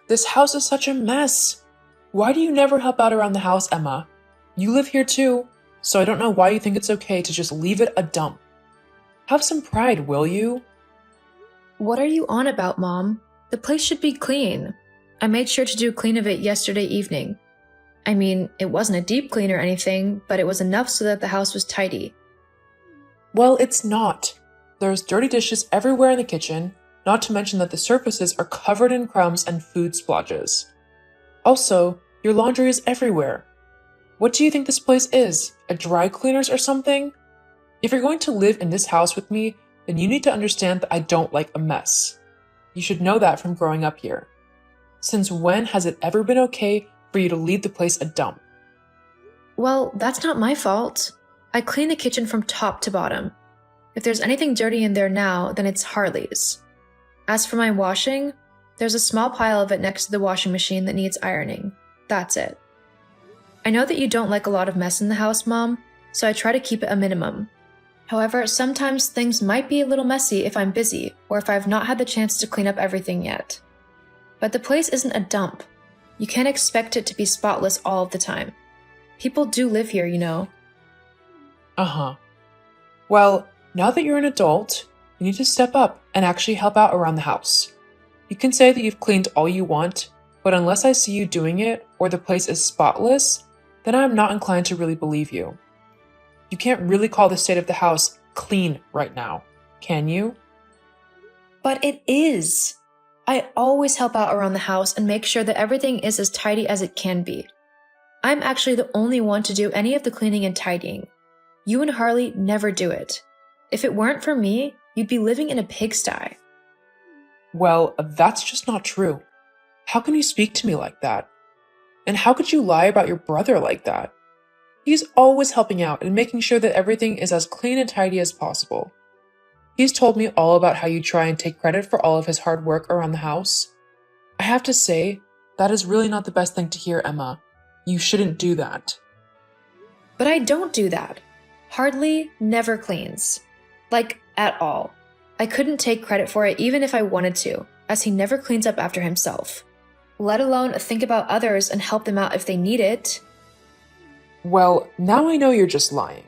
This house is such a mess. Why do you never help out around the house, Emma? You live here too, so I don't know why you think it's okay to just leave it a dump. Have some pride, will you? What are you on about, Mom? The place should be clean. I made sure to do clean of it yesterday evening. I mean, it wasn't a deep clean or anything, but it was enough so that the house was tidy. Well, it's not. There's dirty dishes everywhere in the kitchen, not to mention that the surfaces are covered in crumbs and food splotches. Also, your laundry is everywhere. What do you think this place is? A dry cleaners or something? If you're going to live in this house with me, then you need to understand that I don't like a mess. You should know that from growing up here. Since when has it ever been okay for you to leave the place a dump? Well, that's not my fault. I clean the kitchen from top to bottom. If there's anything dirty in there now, then it's Harley's. As for my washing, there's a small pile of it next to the washing machine that needs ironing. That's it. I know that you don't like a lot of mess in the house, Mom, so I try to keep it a minimum. However, sometimes things might be a little messy if I'm busy or if I've not had the chance to clean up everything yet. But the place isn't a dump. You can't expect it to be spotless all of the time. People do live here, you know. Uh-huh. Well, now that you're an adult, you need to step up and actually help out around the house. You can say that you've cleaned all you want, but unless I see you doing it or the place is spotless, then I'm not inclined to really believe you. You can't really call the state of the house clean right now, can you? But it is. I always help out around the house and make sure that everything is as tidy as it can be. I'm actually the only one to do any of the cleaning and tidying. You and Harley never do it. If it weren't for me, you'd be living in a pigsty. Well, that's just not true. How can you speak to me like that? And how could you lie about your brother like that? He's always helping out and making sure that everything is as clean and tidy as possible. He's told me all about how you try and take credit for all of his hard work around the house. I have to say, that is really not the best thing to hear, Emma. You shouldn't do that. But I don't do that. Harley never cleans. Like, at all. I couldn't take credit for it even if I wanted to, as he never cleans up after himself. Let alone think about others and help them out if they need it. Well, now I know you're just lying.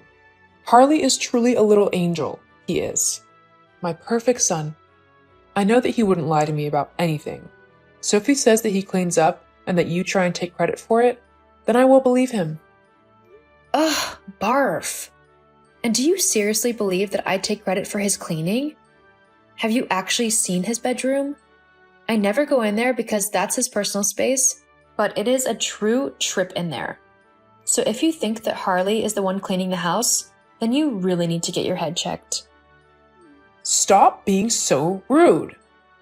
Harley is truly a little angel, he is. My perfect son. I know that he wouldn't lie to me about anything. So if he says that he cleans up and that you try and take credit for it, then I will believe him. Ugh, barf. And do you seriously believe that I take credit for his cleaning? Have you actually seen his bedroom? I never go in there because that's his personal space, but it is a true trip in there. So if you think that Harley is the one cleaning the house, then you really need to get your head checked. Stop being so rude.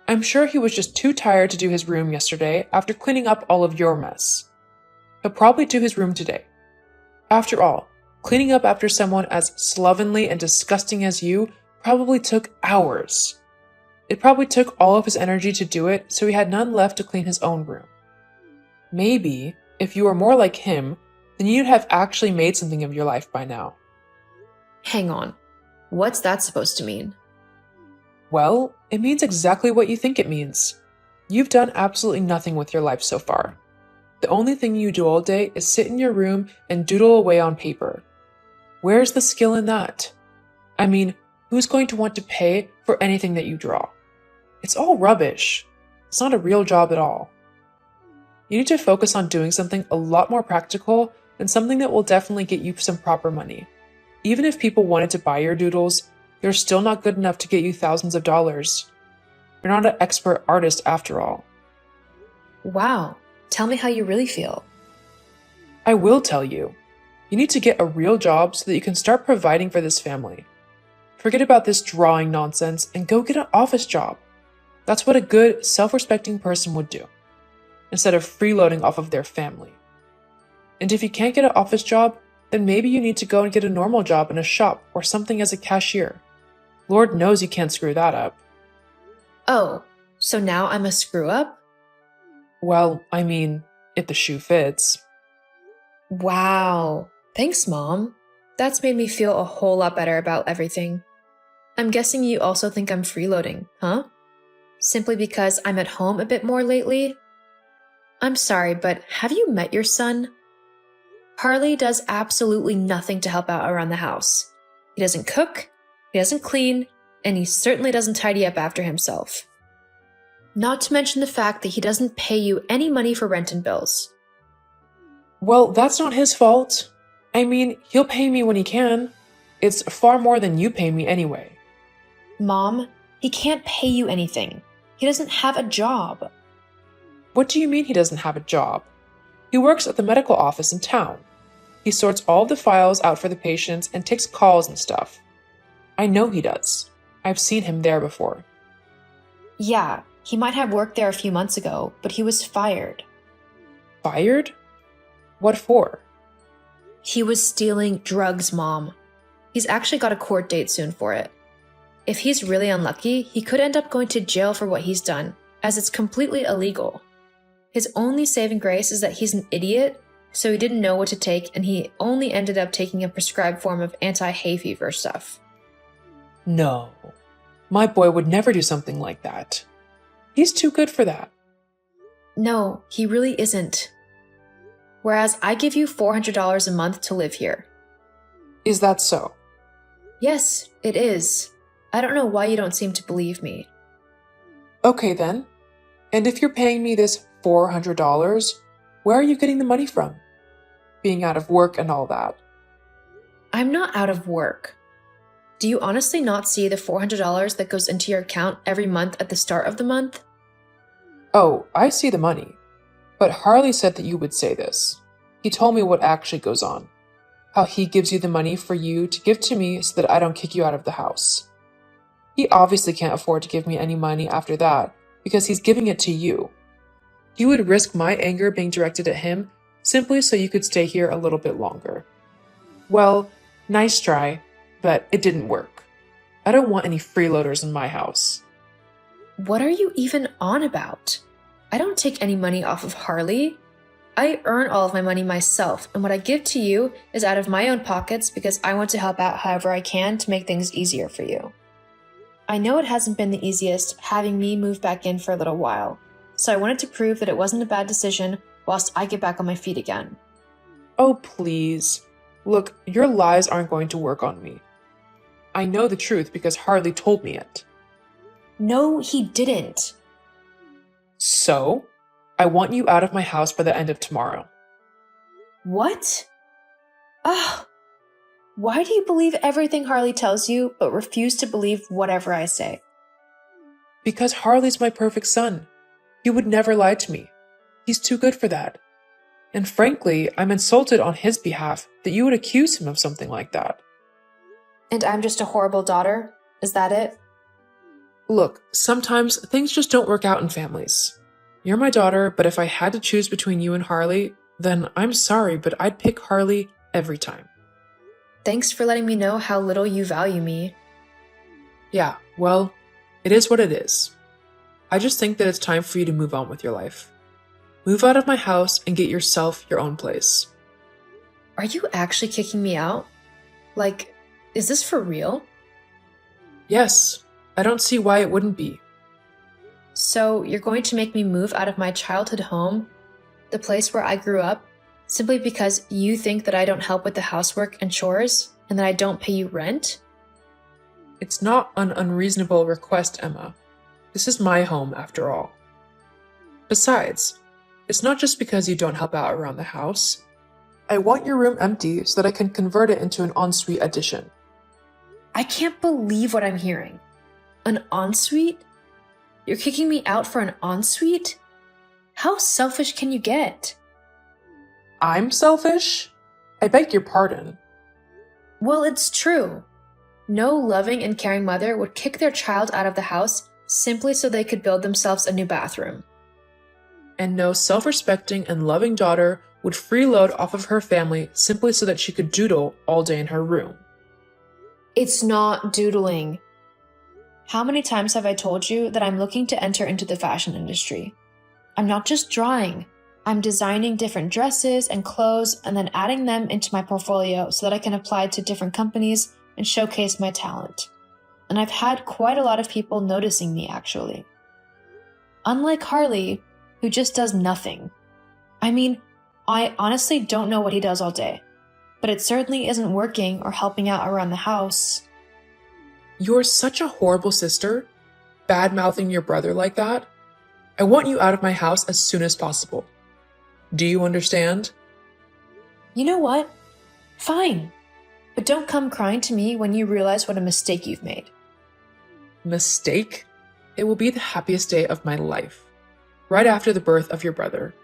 I'm sure he was just too tired to do his room yesterday after cleaning up all of your mess. He'll probably do his room today. After all, cleaning up after someone as slovenly and disgusting as you probably took hours. It probably took all of his energy to do it, so he had none left to clean his own room. Maybe, if you were more like him, then you'd have actually made something of your life by now. Hang on. What's that supposed to mean? Well, it means exactly what you think it means. You've done absolutely nothing with your life so far. The only thing you do all day is sit in your room and doodle away on paper. Where's the skill in that? I mean, who's going to want to pay for anything that you draw? It's all rubbish. It's not a real job at all. You need to focus on doing something a lot more practical and something that will definitely get you some proper money. Even if people wanted to buy your doodles, they're still not good enough to get you thousands of dollars. You're not an expert artist after all. Wow, tell me how you really feel. I will tell you. You need to get a real job so that you can start providing for this family. Forget about this drawing nonsense and go get an office job. That's what a good, self-respecting person would do, instead of freeloading off of their family. And if you can't get an office job, then maybe you need to go and get a normal job in a shop or something as a cashier. Lord knows you can't screw that up. Oh, so now I'm a screw-up? Well, I mean, if the shoe fits. Wow. Thanks, Mom. That's made me feel a whole lot better about everything. I'm guessing you also think I'm freeloading, huh? Simply because I'm at home a bit more lately? I'm sorry, but have you met your son? Harley does absolutely nothing to help out around the house. He doesn't cook, he doesn't clean, and he certainly doesn't tidy up after himself. Not to mention the fact that he doesn't pay you any money for rent and bills. Well, that's not his fault. I mean, he'll pay me when he can. It's far more than you pay me anyway. Mom, he can't pay you anything. He doesn't have a job. What do you mean he doesn't have a job? He works at the medical office in town. He sorts all the files out for the patients and takes calls and stuff. I know he does. I've seen him there before. Yeah, he might have worked there a few months ago, but he was fired. Fired? What for? He was stealing drugs, Mom. He's actually got a court date soon for it. If he's really unlucky, he could end up going to jail for what he's done, as it's completely illegal. His only saving grace is that he's an idiot, so he didn't know what to take, and he only ended up taking a prescribed form of anti-hay fever stuff. No. My boy would never do something like that. He's too good for that. No, he really isn't. Whereas I give you $400 a month to live here. Is that so? Yes, it is. I don't know why you don't seem to believe me. Okay then. And if you're paying me this $400, where are you getting the money from? Being out of work and all that. I'm not out of work. Do you honestly not see the $400 that goes into your account every month at the start of the month? Oh, I see the money. But Harley said that you would say this. He told me what actually goes on. How he gives you the money for you to give to me so that I don't kick you out of the house. He obviously can't afford to give me any money after that because he's giving it to you. You would risk my anger being directed at him simply so you could stay here a little bit longer. Well, nice try, but it didn't work. I don't want any freeloaders in my house. What are you even on about? I don't take any money off of Harley. I earn all of my money myself, and what I give to you is out of my own pockets because I want to help out however I can to make things easier for you. I know it hasn't been the easiest having me move back in for a little while, so I wanted to prove that it wasn't a bad decision whilst I get back on my feet again. Oh, please. Look, your lies aren't going to work on me. I know the truth because Harley told me it. No, he didn't. So, I want you out of my house by the end of tomorrow. What? Ugh. Why do you believe everything Harley tells you, but refuse to believe whatever I say? Because Harley's my perfect son. He would never lie to me. He's too good for that. And frankly, I'm insulted on his behalf that you would accuse him of something like that. And I'm just a horrible daughter? Is that it? Look, sometimes things just don't work out in families. You're my daughter, but if I had to choose between you and Harley, then I'm sorry, but I'd pick Harley every time. Thanks for letting me know how little you value me. Yeah, well, it is what it is. I just think that it's time for you to move on with your life. Move out of my house and get yourself your own place. Are you actually kicking me out? Like, is this for real? Yes, I don't see why it wouldn't be. So you're going to make me move out of my childhood home, the place where I grew up, simply because you think that I don't help with the housework and chores, and that I don't pay you rent? It's not an unreasonable request, Emma. This is my home, after all. Besides, it's not just because you don't help out around the house. I want your room empty so that I can convert it into an ensuite addition. I can't believe what I'm hearing. An ensuite? You're kicking me out for an ensuite? How selfish can you get? I'm selfish? I beg your pardon. Well, it's true. No loving and caring mother would kick their child out of the house simply so they could build themselves a new bathroom. And no self-respecting and loving daughter would freeload off of her family simply so that she could doodle all day in her room. It's not doodling. How many times have I told you that I'm looking to enter into the fashion industry? I'm not just drawing. I'm designing different dresses and clothes and then adding them into my portfolio so that I can apply to different companies and showcase my talent. And I've had quite a lot of people noticing me, actually. Unlike Harley, who just does nothing. I mean, I honestly don't know what he does all day, but it certainly isn't working or helping out around the house. You're such a horrible sister, bad-mouthing your brother like that. I want you out of my house as soon as possible. Do you understand? You know what? Fine. But don't come crying to me when you realize what a mistake you've made. Mistake? It will be the happiest day of my life. Right after the birth of your brother.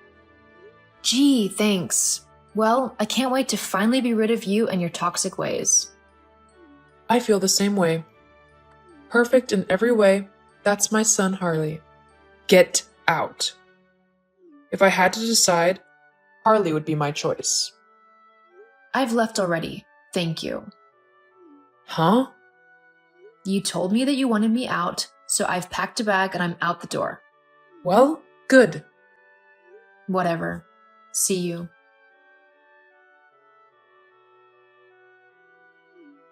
Gee, thanks. Well, I can't wait to finally be rid of you and your toxic ways. I feel the same way. Perfect in every way, that's my son Harley. Get out. If I had to decide, Harley would be my choice. I've left already. Thank you. Huh? You told me that you wanted me out, so I've packed a bag and I'm out the door. Well, good. Whatever. See you.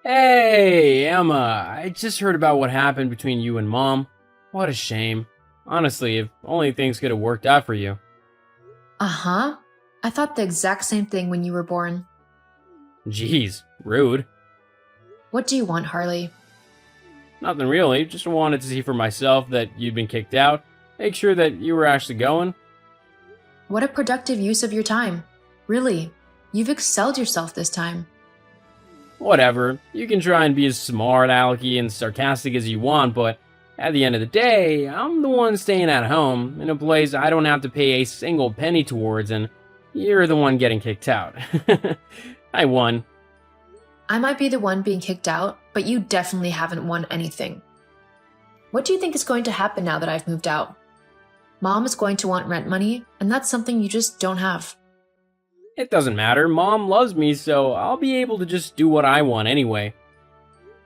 Hey, Emma, I just heard about what happened between you and Mom. What a shame. Honestly, if only things could have worked out for you. Uh-huh. I thought the exact same thing when you were born. Jeez, rude. What do you want, Harley? Nothing really, just wanted to see for myself that you'd been kicked out. Make sure that you were actually going. What a productive use of your time. Really, you've excelled yourself this time. Whatever, you can try and be as smart, alecky, and sarcastic as you want, but at the end of the day, I'm the one staying at home, in a place I don't have to pay a single penny towards, and you're the one getting kicked out. I won. I might be the one being kicked out, but you definitely haven't won anything. What do you think is going to happen now that I've moved out? Mom is going to want rent money, and that's something you just don't have. It doesn't matter, Mom loves me, so I'll be able to just do what I want anyway.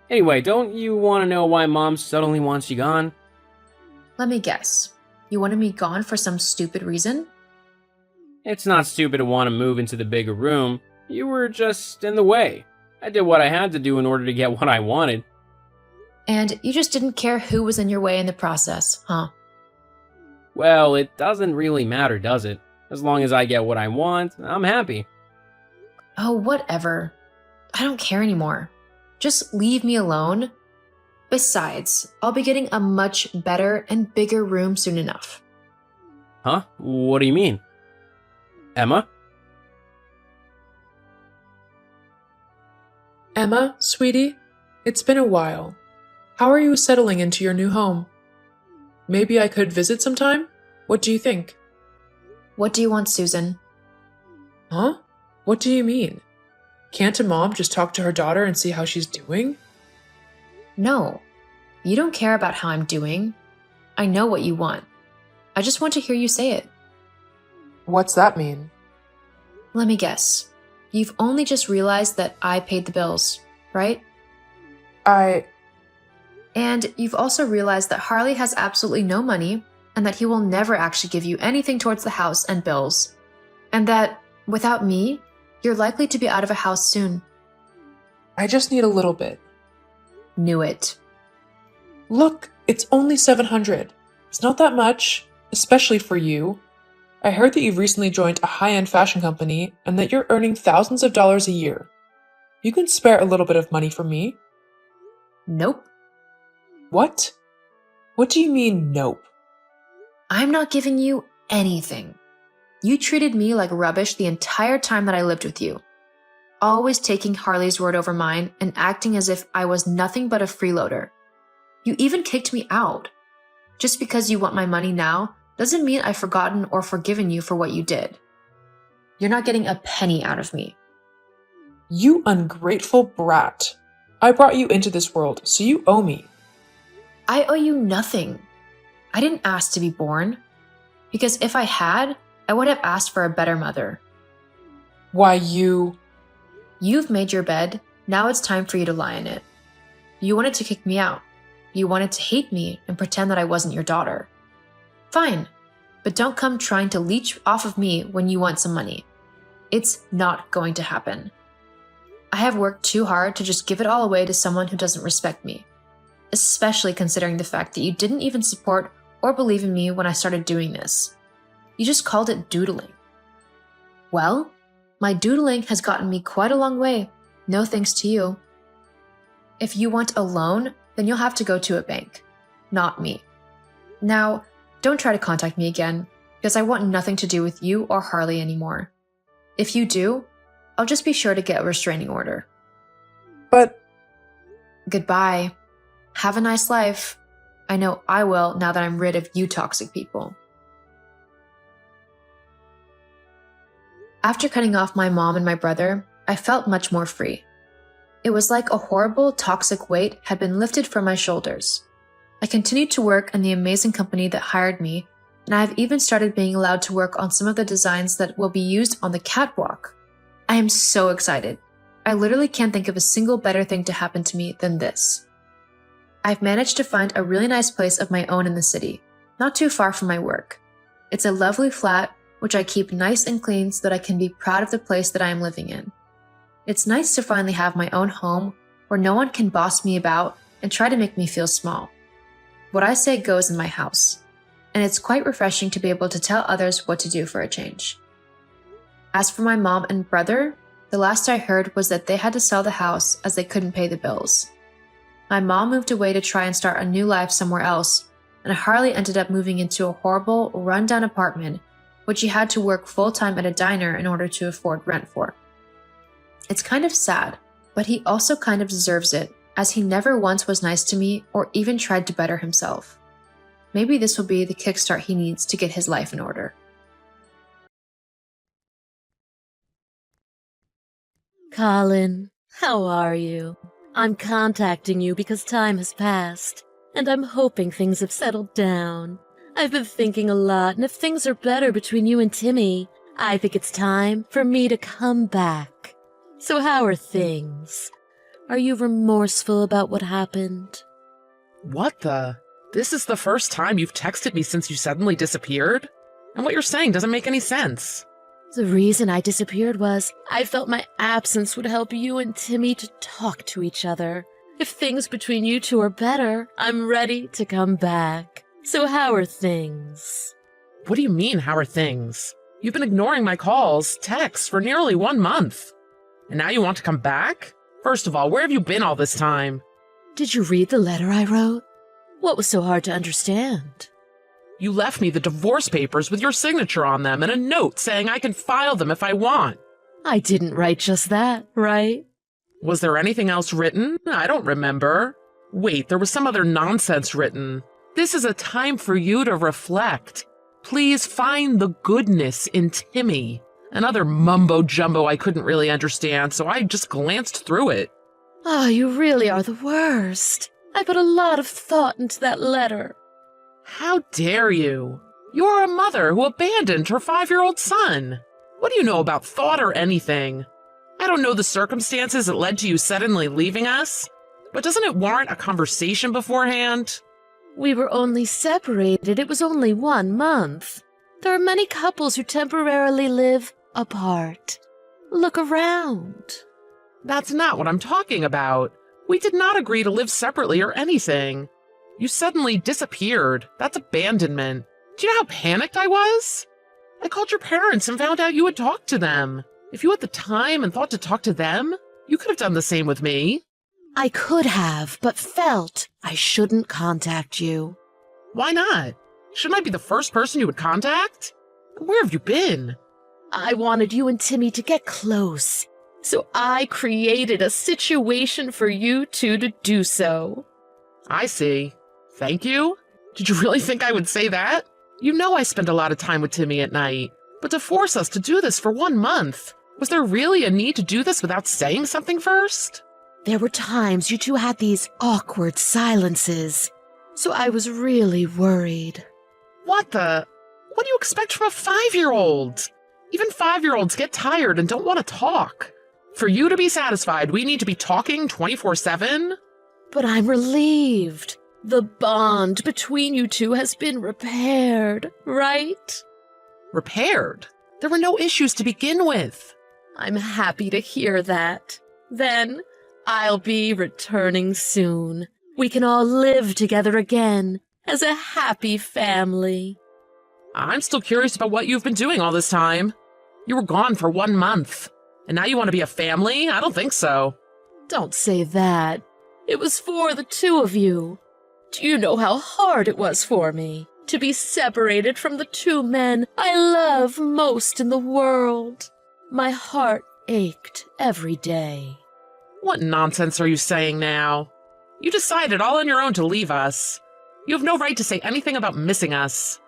Anyway, don't you want to know why Mom suddenly wants you gone? Let me guess. You wanted me gone for some stupid reason? It's not stupid to want to move into the bigger room. You were just in the way. I did what I had to do in order to get what I wanted. And you just didn't care who was in your way in the process, huh? Well, it doesn't really matter, does it? As long as I get what I want, I'm happy. Oh, whatever. I don't care anymore. Just leave me alone. Besides, I'll be getting a much better and bigger room soon enough. Huh? What do you mean? Emma? Emma, sweetie, it's been a while. How are you settling into your new home? Maybe I could visit sometime? What do you think? What do you want, Susan? Huh? What do you mean? Can't a mom just talk to her daughter and see how she's doing? No. You don't care about how I'm doing. I know what you want. I just want to hear you say it. What's that mean? Let me guess. You've only just realized that I paid the bills, right? And you've also realized that Harley has absolutely no money and that he will never actually give you anything towards the house and bills. And that, without me, you're likely to be out of a house soon. I just need a little bit. Knew it. Look, it's only $700. It's not that much, especially for you. I heard that you've recently joined a high-end fashion company and that you're earning thousands of dollars a year. You can spare a little bit of money for me. Nope. What? What do you mean, nope? I'm not giving you anything. You treated me like rubbish the entire time that I lived with you. Always taking Harley's word over mine and acting as if I was nothing but a freeloader. You even kicked me out. Just because you want my money now doesn't mean I've forgotten or forgiven you for what you did. You're not getting a penny out of me. You ungrateful brat. I brought you into this world, so you owe me. I owe you nothing. I didn't ask to be born. Because if I had, I would have asked for a better mother. Why, You've made your bed, now it's time for you to lie in it. You wanted to kick me out. You wanted to hate me and pretend that I wasn't your daughter. Fine, but don't come trying to leech off of me when you want some money. It's not going to happen. I have worked too hard to just give it all away to someone who doesn't respect me, especially considering the fact that you didn't even support or believe in me when I started doing this. You just called it doodling. Well, my doodling has gotten me quite a long way, no thanks to you. If you want a loan, then you'll have to go to a bank, not me. Now, don't try to contact me again, because I want nothing to do with you or Harley anymore. If you do, I'll just be sure to get a restraining order. But Goodbye. Have a nice life. I know I will now that I'm rid of you toxic people. After cutting off my mom and my brother, I felt much more free. It was like a horrible, toxic weight had been lifted from my shoulders. I continued to work in the amazing company that hired me, and I have even started being allowed to work on some of the designs that will be used on the catwalk. I am so excited. I literally can't think of a single better thing to happen to me than this. I've managed to find a really nice place of my own in the city, not too far from my work. It's a lovely flat, which I keep nice and clean so that I can be proud of the place that I am living in. It's nice to finally have my own home where no one can boss me about and try to make me feel small. What I say goes in my house, and it's quite refreshing to be able to tell others what to do for a change. As for my mom and brother, the last I heard was that they had to sell the house as they couldn't pay the bills. My mom moved away to try and start a new life somewhere else, and Harley ended up moving into a horrible, run-down apartment which he had to work full-time at a diner in order to afford rent for. It's kind of sad, but he also kind of deserves it, as he never once was nice to me or even tried to better himself. Maybe this will be the kickstart he needs to get his life in order. Colin, how are you? I'm contacting you because time has passed, and I'm hoping things have settled down. I've been thinking a lot, and if things are better between you and Timmy, I think it's time for me to come back. So how are things? Are you remorseful about what happened? What the? This is the first time you've texted me since you suddenly disappeared? And what you're saying doesn't make any sense. The reason I disappeared was I felt my absence would help you and Timmy to talk to each other. If things between you two are better, I'm ready to come back. So how are things? What do you mean, how are things? You've been ignoring my calls, texts for nearly 1 month. And now you want to come back? First of all, where have you been all this time? Did you read the letter I wrote? What was so hard to understand? You left me the divorce papers with your signature on them and a note saying I can file them if I want. I didn't write just that, right? Was there anything else written? I don't remember. Wait, there was some other nonsense written. This is a time for you to reflect. Please find the goodness in Timmy. Another mumbo-jumbo I couldn't really understand, so I just glanced through it. Oh, you really are the worst. I put a lot of thought into that letter. How dare you? You're a mother who abandoned her 5-year-old son. What do you know about thought or anything? I don't know the circumstances that led to you suddenly leaving us, but doesn't it warrant a conversation beforehand? We were only separated. It was only 1 month. There are many couples who temporarily live apart. Look around. That's not what I'm talking about. We did not agree to live separately or anything. You suddenly disappeared. That's abandonment. Do you know how panicked I was? I called your parents and found out you had talked to them. If you had the time and thought to talk to them, you could have done the same with me. I could have, but felt I shouldn't contact you. Why not? Shouldn't I be the first person you would contact? Where have you been? I wanted you and Timmy to get close, so I created a situation for you two to do so. I see. Thank you? Did you really think I would say that? You know I spend a lot of time with Timmy at night, but to force us to do this for 1 month, was there really a need to do this without saying something first? There were times you two had these awkward silences, so I was really worried. What do you expect from a 5-year-old? Even 5-year-olds get tired and don't want to talk. For you to be satisfied, we need to be talking 24/7? But I'm relieved. The bond between you two has been repaired, right? Repaired? There were no issues to begin with. I'm happy to hear that. Then, I'll be returning soon. We can all live together again as a happy family. I'm still curious about what you've been doing all this time. You were gone for 1 month. And now you want to be a family? I don't think so. Don't say that. It was for the two of you. Do you know how hard it was for me to be separated from the two men I love most in the world? My heart ached every day. What nonsense are you saying now? You decided all on your own to leave us. You have no right to say anything about missing us.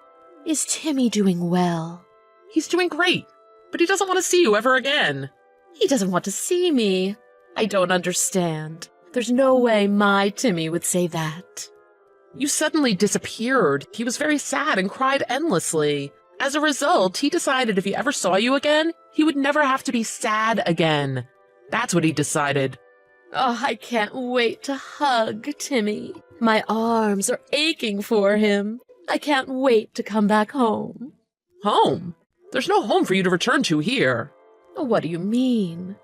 Is Timmy doing well? He's doing great, but he doesn't want to see you ever again. He doesn't want to see me. I don't understand. There's no way my Timmy would say that. You suddenly disappeared. He was very sad and cried endlessly. As a result, he decided if he ever saw you again, he would never have to be sad again. That's what he decided. Oh, I can't wait to hug Timmy. My arms are aching for him. I can't wait to come back home. Home? There's no home for you to return to here. What do you mean?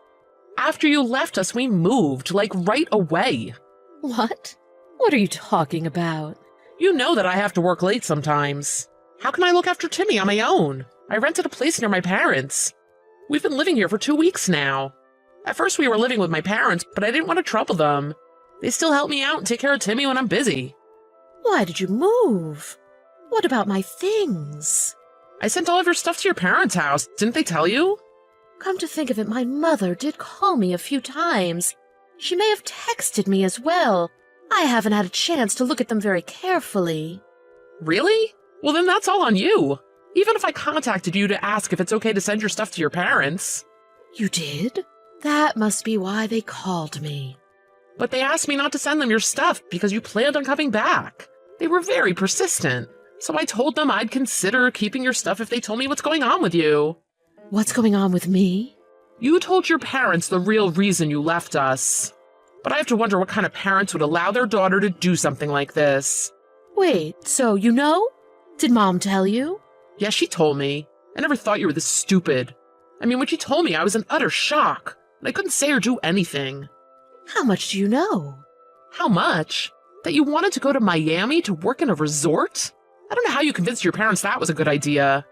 After you left us, we moved, like right away. What? What are you talking about? You know that I have to work late sometimes. How can I look after Timmy on my own? I rented a place near my parents. We've been living here for 2 weeks now. At first we were living with my parents, but I didn't want to trouble them. They still help me out and take care of Timmy when I'm busy. Why did you move? What about my things? I sent all of your stuff to your parents' house. Didn't they tell you? Come to think of it, my mother did call me a few times. She may have texted me as well. I haven't had a chance to look at them very carefully. Really? Well, then that's all on you. Even if I contacted you to ask if it's okay to send your stuff to your parents. You did? That must be why they called me. But they asked me not to send them your stuff because you planned on coming back. They were very persistent. So I told them I'd consider keeping your stuff if they told me what's going on with you. What's going on with me? You told your parents the real reason you left us. But I have to wonder what kind of parents would allow their daughter to do something like this. Wait, so you know? Did Mom tell you? Yeah, she told me. I never thought you were this stupid. I mean, when she told me, I was in utter shock. And I couldn't say or do anything. How much do you know? How much? That you wanted to go to Miami to work in a resort? I don't know how you convinced your parents that was a good idea.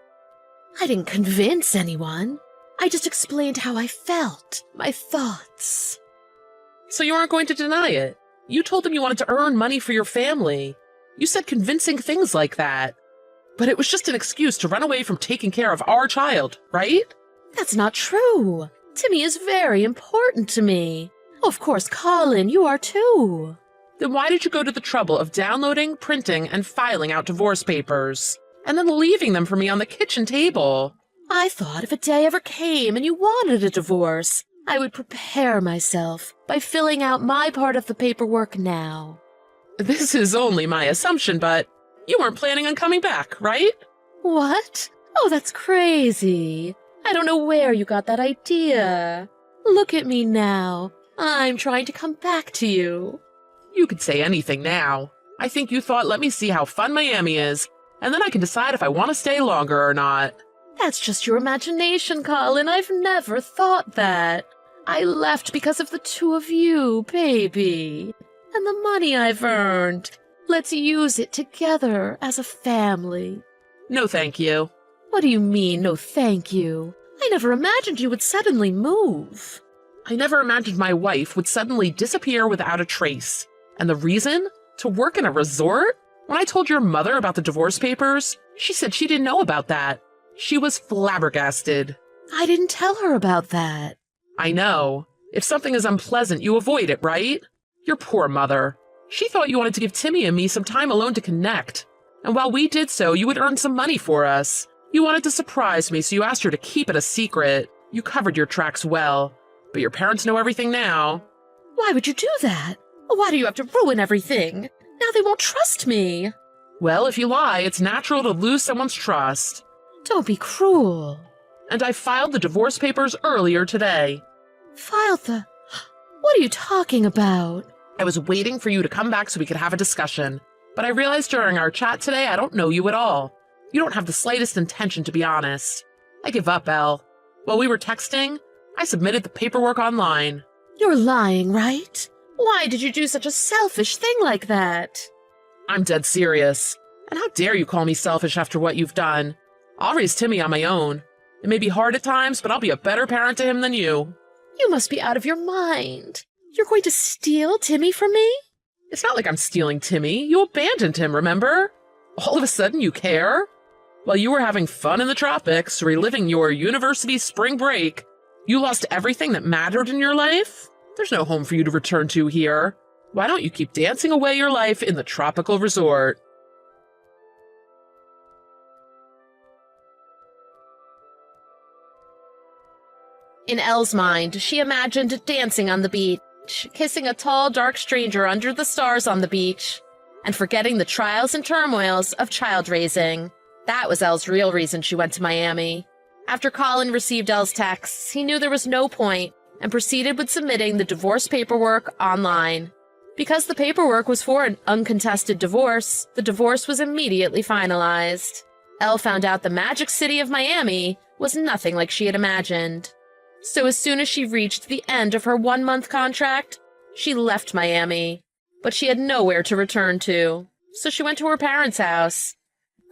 I didn't convince anyone. I just explained how I felt, my thoughts. So you aren't going to deny it? You told them you wanted to earn money for your family. You said convincing things like that. But it was just an excuse to run away from taking care of our child, right? That's not true. Timmy is very important to me. Of course, Colin, you are too. Then why did you go to the trouble of downloading, printing, and filing out divorce papers? And then leaving them for me on the kitchen table? I thought if a day ever came and you wanted a divorce, I would prepare myself by filling out my part of the paperwork now. This is only my assumption, but you weren't planning on coming back, right? What? Oh, that's crazy. I don't know where you got that idea. Look at me now. I'm trying to come back to you. You could say anything now. I think you thought, let me see how fun Miami is, and then I can decide if I want to stay longer or not. That's just your imagination, Colin. I've never thought that. I left because of the two of you, baby. And the money I've earned. Let's use it together as a family. No, thank you. What do you mean, no thank you? I never imagined you would suddenly move. I never imagined my wife would suddenly disappear without a trace. And the reason? To work in a resort? When I told your mother about the divorce papers, she said she didn't know about that. She was flabbergasted. I didn't tell her about that. I know. If something is unpleasant, you avoid it, right? Your poor mother. She thought you wanted to give Timmy and me some time alone to connect. And while we did so, you would earn some money for us. You wanted to surprise me, so you asked her to keep it a secret. You covered your tracks well. But your parents know everything now. Why would you do that? Why do you have to ruin everything? Now they won't trust me. Well, if you lie, it's natural to lose someone's trust. Don't be cruel. And I filed the divorce papers earlier today. Filed the... What are you talking about? I was waiting for you to come back so we could have a discussion. But I realized during our chat today I don't know you at all. You don't have the slightest intention, to be honest. I give up, Elle. While we were texting, I submitted the paperwork online. You're lying, right? Why did you do such a selfish thing like that? I'm dead serious. And how dare you call me selfish after what you've done? I'll raise Timmy on my own. It may be hard at times, but I'll be a better parent to him than you. You must be out of your mind. You're going to steal Timmy from me? It's not like I'm stealing Timmy. You abandoned him, remember? All of a sudden you care? While you were having fun in the tropics, reliving your university spring break, you lost everything that mattered in your life? There's no home for you to return to here. Why don't you keep dancing away your life in the tropical resort? In Elle's mind, she imagined dancing on the beach, kissing a tall, dark stranger under the stars on the beach, and forgetting the trials and turmoils of child raising. That was Elle's real reason she went to Miami. After Colin received Elle's texts, he knew there was no point and proceeded with submitting the divorce paperwork online. Because the paperwork was for an uncontested divorce, the divorce was immediately finalized. Elle found out the magic city of Miami was nothing like she had imagined. So as soon as she reached the end of her 1-month contract, she left Miami. But she had nowhere to return to, so she went to her parents' house.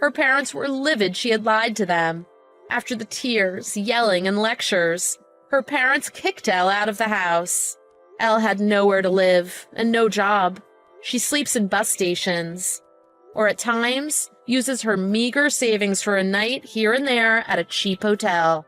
Her parents were livid she had lied to them. After the tears, yelling, and lectures, her parents kicked Elle out of the house. Elle had nowhere to live and no job. She sleeps in bus stations, or at times uses her meager savings for a night here and there at a cheap hotel.